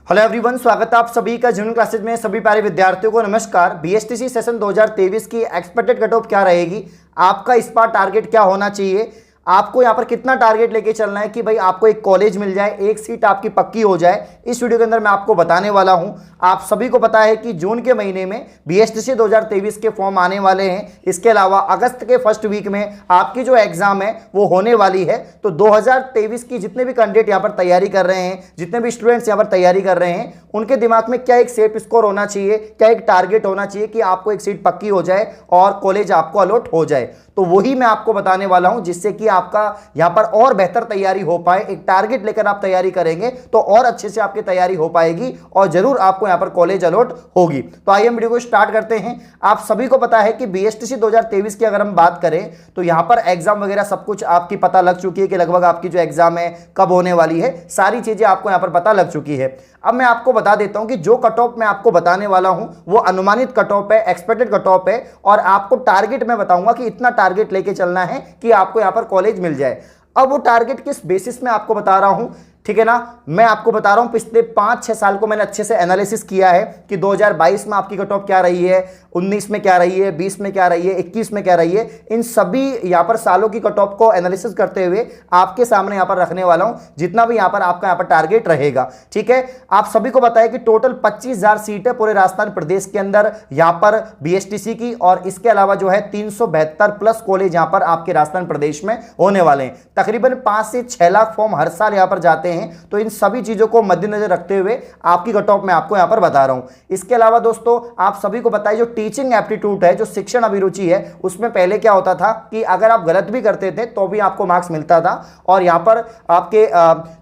Hello everyone, स्वागत है आप सभी का जूनियर क्लासेज में। सभी प्यारे विद्यार्थियों को नमस्कार। बीएसटीसी सेशन 2023 की एक्सपेक्टेड कट ऑफ क्या रहेगी, आपका इस बार टारगेट क्या होना चाहिए, आपको यहाँ पर कितना टारगेट लेके चलना है कि भाई आपको एक कॉलेज मिल जाए, एक सीट आपकी पक्की हो जाए, इस वीडियो के अंदर मैं आपको बताने वाला हूं। आप सभी को पता है कि जून के महीने में बीएसटीसी 2023 के फॉर्म आने वाले हैं। इसके अलावा अगस्त के फर्स्ट वीक में आपकी जो एग्जाम है वो होने वाली है। तो 2023 की जितने भी कैंडिडेट यहाँ पर तैयारी कर रहे हैं, जितने भी स्टूडेंट्स यहाँ पर तैयारी कर रहे हैं, उनके दिमाग में क्या एक सेफ स्कोर होना चाहिए, क्या एक टारगेट होना चाहिए कि आपको एक सीट पक्की हो जाए और कॉलेज आपको अलॉट हो जाए। तो वही मैं आपको बताने वाला हूं, जिससे कि आपका यहां पर और बेहतर तैयारी हो पाए। एक टारगेट लेकर आप तैयारी करेंगे तो और अच्छे से आपकी तैयारी हो पाएगी और जरूर आपको यहां पर कॉलेज अलॉट होगी। तो आइए हम वीडियो को स्टार्ट करते हैं। आप सभी को पता है कि बीएसटीसी 2023 की अगर हम बात करें तो यहां पर एग्जाम वगैरह सब कुछ आपकी पता लग चुकी है कि लगभग आपकी जो एग्जाम है कब होने वाली है, सारी चीजें आपको यहां पर पता लग चुकी है। अब मैं आपको बता देता हूं कि जो कट ऑफ मैं आपको बताने वाला हूं वो अनुमानित कट ऑफ है, एक्सपेक्टेड कट ऑफ है, और आपको टारगेट मैं बताऊंगा कि इतना टारगेट लेके चलना है कि आपको यहां पर कॉलेज मिल जाए। अब वो टारगेट किस बेसिस में आपको बता रहा हूं, ठीक है ना, मैं आपको बता रहा हूं पिछले 5-6 साल को मैंने अच्छे से एनालिसिस किया है कि 2022 में आपकी कट ऑफ क्या रही है, 19 में क्या रही है, 20 में क्या रही है, 21 में क्या रही है। इन सभी यहां पर सालों की कट ऑफ को एनालिसिस करते हुए आपके सामने यहां पर रखने वाला हूं, जितना भी यहां पर आपका यहां पर टारगेट रहेगा। ठीक है, आप सभी को पता है कि टोटल 25,000 सीट है पूरे राजस्थान प्रदेश के अंदर यहां पर बीएसटीसी की, और इसके अलावा जो है 372 प्लस कॉलेज यहां पर आपके राजस्थान प्रदेश में होने वाले हैं। तकरीबन 5 से 6 लाख फॉर्म हर साल यहां पर जाते हैं। तो इन सभी चीजों को मद्देनजर रखते हुए आपकी कट ऑफ मैं आपको यहां पर बता रहा हूं। इसके अलावा दोस्तों आप सभी को पता है जो टीचिंग एप्टीट्यूड है, जो शिक्षण अभिरुचि है, उसमें पहले क्या होता था कि अगर आप गलत भी करते थे तो भी आपको मार्क्स मिलता था, और यहां पर आपके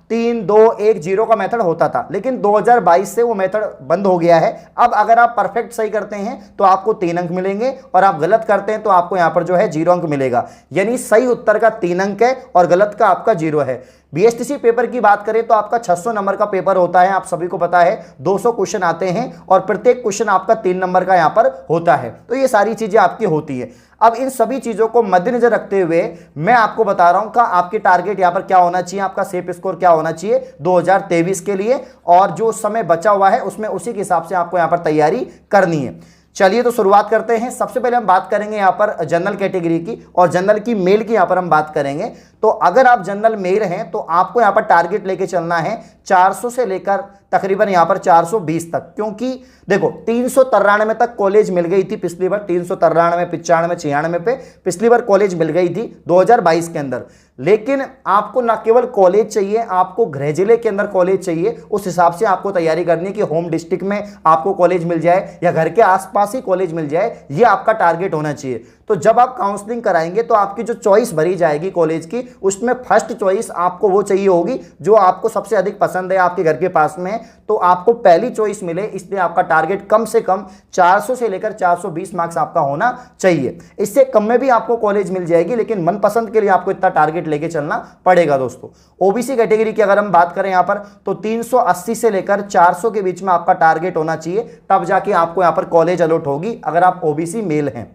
3-2-1-0 का मेथड होता था। लेकिन 2022 से वो मेथड बंद हो गया है। अब अगर आप परफेक्ट सही करते हैं तो आपको 3 अंक मिलेंगे, और आप गलत करते हैं तो आपको यहां पर जो है 0 अंक मिलेगा। यानी सही उत्तर का 3 अंक है और गलत का आपका 0 है। बीएसटीसी पेपर की बात करें तो आपका 600 नंबर का पेपर होता है, आप सभी को पता है 200 क्वेश्चन आते हैं, और प्रत्येक क्वेश्चन आपका 3 नंबर का यहां पर होता है। तो ये सारी चीजें आपकी होती है। अब इन सभी चीजों को मद्देनजर रखते हुए मैं आपको बता रहा हूं कि आपके टारगेट यहां पर क्या होना चाहिए, आपका सेफ स्कोर क्या होना चाहिए 2023 के लिए, और जो समय बचा हुआ है उसमें उसी के हिसाब से आपको यहां पर तैयारी करनी है। चलिए तो शुरुआत करते हैं। सबसे पहले हम बात करेंगे यहाँ पर जनरल कैटेगरी की, और जनरल की मेल की यहाँ पर हम बात करेंगे। तो अगर आप जनरल मेल हैं तो आपको यहाँ पर टारगेट लेके चलना है 400 से लेकर तकरीबन यहाँ पर 420 तक, क्योंकि देखो 393 तक कॉलेज मिल गई थी पिछली बार, 393, 95, 96 पे पिछली बार कॉलेज मिल गई थी 2022 के अंदर। लेकिन आपको ना केवल कॉलेज चाहिए, आपको गृह जिले के अंदर कॉलेज चाहिए। उस हिसाब से आपको तैयारी करनी है कि होम डिस्ट्रिक्ट में आपको कॉलेज मिल जाए या घर के आसपास ही कॉलेज मिल जाए, ये आपका टारगेट होना चाहिए। तो जब आप काउंसलिंग कराएंगे तो आपकी जो चॉइस भरी जाएगी कॉलेज की, उसमें फर्स्ट चॉइस आपको वो चाहिए होगी जो आपको सबसे अधिक पसंद है, आपके घर के पास में है, तो आपको पहली चॉइस मिले। इसलिए आपका टारगेट कम से कम 400 से लेकर 420 मार्क्स आपका होना चाहिए। इससे कम में भी आपको कॉलेज मिल जाएगी, लेकिन मनपसंद के लिए आपको इतना टारगेट लेके चलना पड़ेगा दोस्तों। ओबीसी कैटेगरी की अगर हम बात करें यहां पर तो 380 से लेकर 400 के बीच में आपका टारगेट होना चाहिए, तब जाके आपको यहां पर कॉलेज अलॉट होगी अगर आप ओबीसी मेल हैं।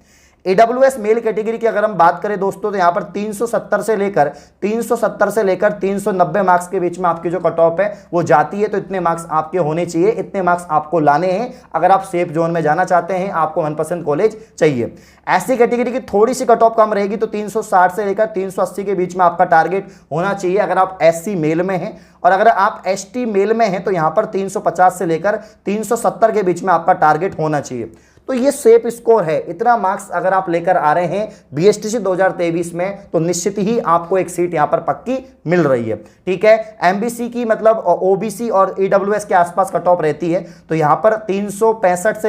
AWS मेल कैटेगरी की अगर हम बात करें दोस्तों तो यहां पर 370 से लेकर 390 मार्क्स के बीच में आपकी जो कट ऑफ है वो जाती है। तो इतने मार्क्स आपके होने चाहिए, इतने मार्क्स आपको लाने हैं अगर आप सेफ जोन में जाना चाहते हैं, आपको मनपसंद कॉलेज चाहिए। ऐसी कैटेगरी की थोड़ी सी कट ऑफ कम रहेगी, तो 360 से लेकर 380 के बीच में आपका टारगेट होना चाहिए अगर आप SC मेल में हैं, और अगर आप ST मेल में हैं तो यहां पर 350 से लेकर 370 के बीच में आपका टारगेट होना चाहिए। तो ये सेफ स्कोर है। इतना मार्क्स अगर आप लेकर आ रहे हैं बीएसटीसी 2023 में तो निश्चित ही आपको एक सीट यहां पर पक्की मिल रही है। ठीक है, एमबीसी की मतलब ओबीसी और ईडब्ल्यूएस के आसपास कट ऑफ रहती है, तो यहां पर 365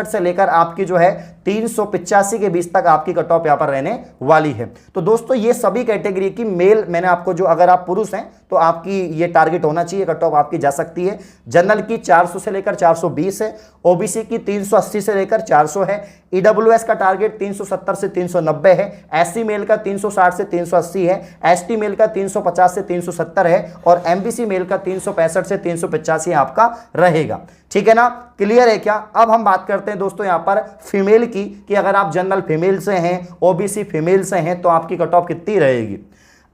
से लेकर आपकी जो है 385 के बीच तक आपकी कट ऑफ यहां पर रहने वाली है। तो दोस्तों ये सभी कैटेगरी की मेल मैंने आपको, जो अगर आप पुरुष हैं तो आपकी ये टारगेट होना चाहिए, कट ऑफ आपकी जा सकती है। जनरल की 400 से लेकर 420 है, ओबीसी की 380 से लेकर 400 है, ईडब्ल्यूएस का टारगेट 370 से 390 है, एससी मेल का 360 से 380 है, एसटी मेल का 350 से 370 है, और एमबीसी मेल का 365 से 385 आपका रहेगा। ठीक है ना, क्लियर है क्या? अब हम बात करते हैं दोस्तों यहां पर फीमेल की, कि अगर आप जनरल फीमेल से हैं, ओबीसी फीमेल से हैं, तो आपकी कट ऑफ कितनी रहेगी।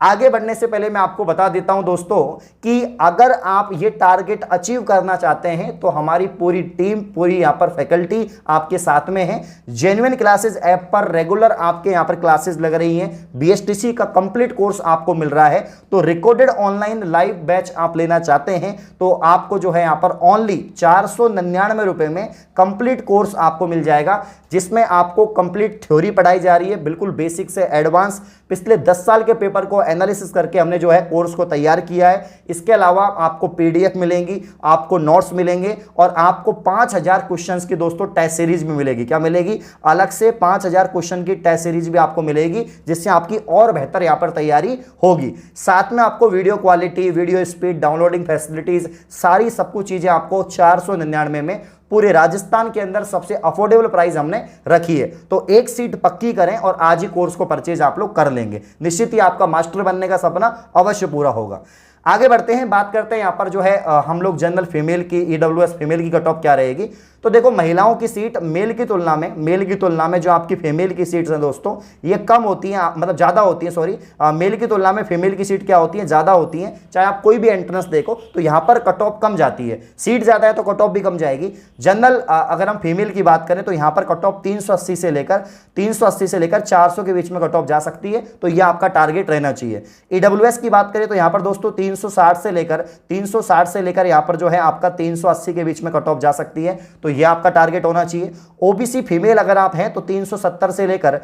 आगे बढ़ने से पहले मैं आपको बता देता हूं दोस्तों कि अगर आप ये टारगेट अचीव करना चाहते हैं तो हमारी पूरी टीम, पूरी यहां पर फैकल्टी आपके साथ में है। जेन्युइन क्लासेस ऐप पर रेगुलर आपके यहां पर क्लासेस लग रही हैं। बीएसटीसी का कंप्लीट कोर्स आपको मिल रहा है। तो रिकॉर्डेड ऑनलाइन लाइव बैच आप लेना चाहते हैं तो आपको जो है यहां पर ओनली 499 रुपए में कंप्लीट कोर्स आपको मिल जाएगा, जिसमें आपको कंप्लीट थ्योरी पढ़ाई जा रही है, बिल्कुल बेसिक से एडवांस। पिछले 10 साल के पेपर को एनालिसिस करके हमने जो है कोर्स को तैयार किया है। इसके अलावा आपको पीडीएफ मिलेंगी, आपको नोट्स मिलेंगे और आपको 5000 क्वेश्चंस की दोस्तों टेस्ट सीरीज भी मिलेगी। क्या मिलेगी? अलग से 5000 क्वेश्चन की टेस्ट सीरीज भी आपको मिलेगी, जिससे आपकी और बेहतर यहां पर तैयारी होगी। साथ में आपको video quality, video speed, downloading facilities, सारी सब कुछ चीजें आपको 499 में पूरे राजस्थान के अंदर सबसे अफोर्डेबल प्राइस हमने रखी है। तो एक सीट पक्की करें और आज ही कोर्स को परचेज आप लोग कर लेंगे। निश्चित ही आपका मास्टर बनने का सपना अवश्य पूरा होगा। आगे बढ़ते हैं, बात करते हैं यहां पर जो है हम लोग जनरल फीमेल की, ईडब्ल्यूएस फीमेल की कट ऑफ क्या रहेगी। तो देखो, महिलाओं की सीट मेल की तुलना में जो आपकी फीमेल की सीट्स हैं दोस्तों, ये कम होती हैं, मतलब ज्यादा होती हैं, सॉरी, मेल की तुलना में फीमेल की सीट क्या होती है? ज्यादा होती हैं। चाहे आप कोई भी एंट्रेंस देखो तो यहां पर कट ऑफ कम जाती है। सीट ज्यादा है तो कट ऑफ भी कम जाएगी। जनरल अगर हम फीमेल की बात करें तो यहां पर कट ऑफ 380 से लेकर 400 के बीच में कट ऑफ जा सकती है। तो यह आपका टारगेट रहना चाहिए। ईडब्ल्यूएस की बात करें तो यहां पर दोस्तों 360 से लेकर यहां पर जो है आपका 380 के बीच में कट ऑफ जा सकती है। तो यह आपका टारगेट होना चाहिए। ओबीसी फीमेल अगर आप हैं तो 370 से लेकर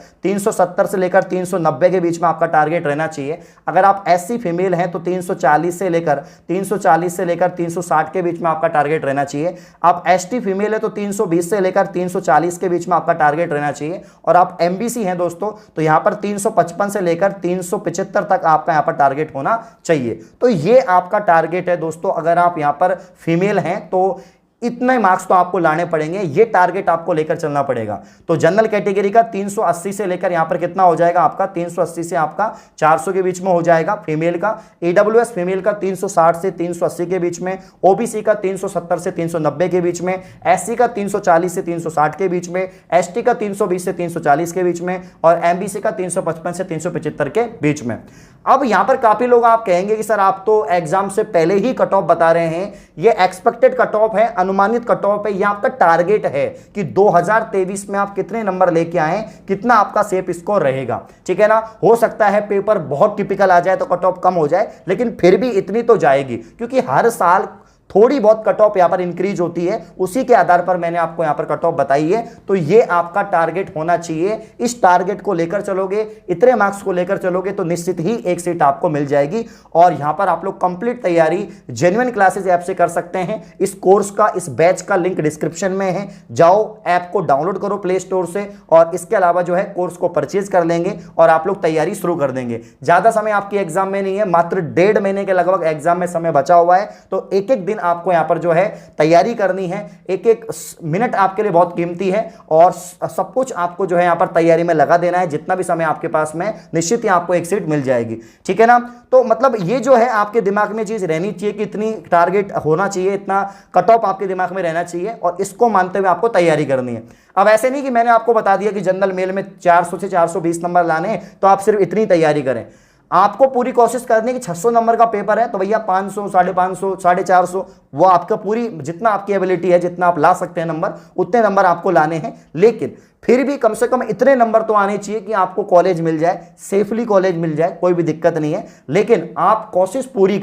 390 के बीच में आपका टारगेट रहना चाहिए। अगर आप एससी फीमेल हैं तो 340 से लेकर 360 के बीच में आपका टारगेट रहना चाहिए। आप एसटी फीमेल है तो 320 से लेकर 340 के बीच में आपका टारगेट रहना चाहिए। और आप एमबीसी हैं दोस्तों तो यहां पर 355 से लेकर 375 तक आपका यहां पर टारगेट होना चाहिए। तो ये आपका टारगेट है दोस्तों। अगर आप यहां पर फीमेल हैं तो इतने मार्क्स तो आपको लाने पड़ेंगे, ये टारगेट आपको लेकर चलना पड़ेगा। तो जनरल कैटेगरी का 380 से लेकर यहां पर कितना हो जाएगा आपका? 380 से आपका 400 के बीच में हो जाएगा फीमेल का। ईडब्ल्यूएस फीमेल का 360 से 380 के बीच में, ओबीसी का 370 से 390 के बीच में, एससी का 340 से 360 के बीच में, एसटी का 320 से 340 के बीच में और एमबीसी का 355 से 375 के बीच में। अब यहां पर काफी लोग आप कहेंगे कि सर आप तो एग्जाम से पहले ही कट ऑफ बता रहे हैं, ये एक्सपेक्टेड कट ऑफ है, अनुमानित कट ऑफ है, ये आपका टारगेट है कि 2023 में आप कितने नंबर लेके आए, कितना आपका सेफ स्कोर रहेगा। ठीक है ना? हो सकता है पेपर बहुत टिपिकल आ जाए तो कट ऑफ कम हो जाए, लेकिन फिर भी इतनी तो जाएगी, क्योंकि हर साल थोड़ी बहुत कट ऑफ यहां पर इंक्रीज होती है। उसी के आधार पर मैंने आपको यहां पर कट ऑफ बताई है। तो ये आपका टारगेट होना चाहिए। इस टारगेट को लेकर चलोगे, इतने मार्क्स को लेकर चलोगे तो निश्चित ही एक सीट आपको मिल जाएगी। और यहां पर आप लोग कंप्लीट तैयारी जेन्युइन क्लासेस ऐप से कर सकते हैं। इस कोर्स का, इस बैच का लिंक डिस्क्रिप्शन में है, जाओ ऐप को डाउनलोड करो प्ले स्टोर से और इसके अलावा जो है कोर्स को परचेज कर लेंगे और आप लोग तैयारी शुरू कर देंगे। ज्यादा समय आपकी एग्जाम में नहीं है, मात्र 1.5 महीने के लगभग एग्जाम में समय बचा हुआ है। तो एक एक दिन आपको यहां पर जो है तैयारी करनी है। एक एक मिनट आपके लिए बहुत कीमती है और सब कुछ आपको जो है यहां पर तैयारी में लगा देना है। जितना भी समय आपके पास में, निश्चित ही आपको एक सीट मिल जाएगी। ठीक है ना? तो मतलब ये जो है आपके दिमाग में चीज रहनी चाहिए कि इतनी टारगेट होना चाहिए, इतना कट ऑफ आपके दिमाग में रहना चाहिए और इसको मानते हुए आपको तैयारी करनी है। अब ऐसे नहीं कि मैंने आपको बता दिया कि जनरल मेल में 400 से 420 नंबर लाने तो आप सिर्फ इतनी तैयारी करें। आपको पूरी कोशिश करनी है कि 600 नंबर का पेपर है तो भैया 500, 550, 450 वो आपका पूरी, जितना आपकी एबिलिटी है, जितना आप ला सकते हैं नंबर, उतने नंबर आपको लाने हैं। लेकिन फिर भी कम से कम इतने नंबर तो आने चाहिए कि आपको कॉलेज मिल जाए, सेफली कॉलेज मिल जाए, कोई भी दिक्कत नहीं है। लेकिन आप कोशिश पूरी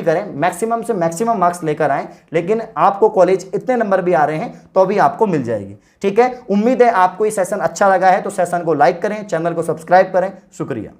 करें, मैक्सिमम से मैक्सिमम मार्क्स लेकर आएं। लेकिन आपको कॉलेज इतने नंबर भी आ रहे हैं तो भी आपको मिल जाएगी। ठीक है? उम्मीद है आपको ये सेशन अच्छा लगा है तो सेशन को लाइक करें, चैनल को सब्सक्राइब करें। शुक्रिया।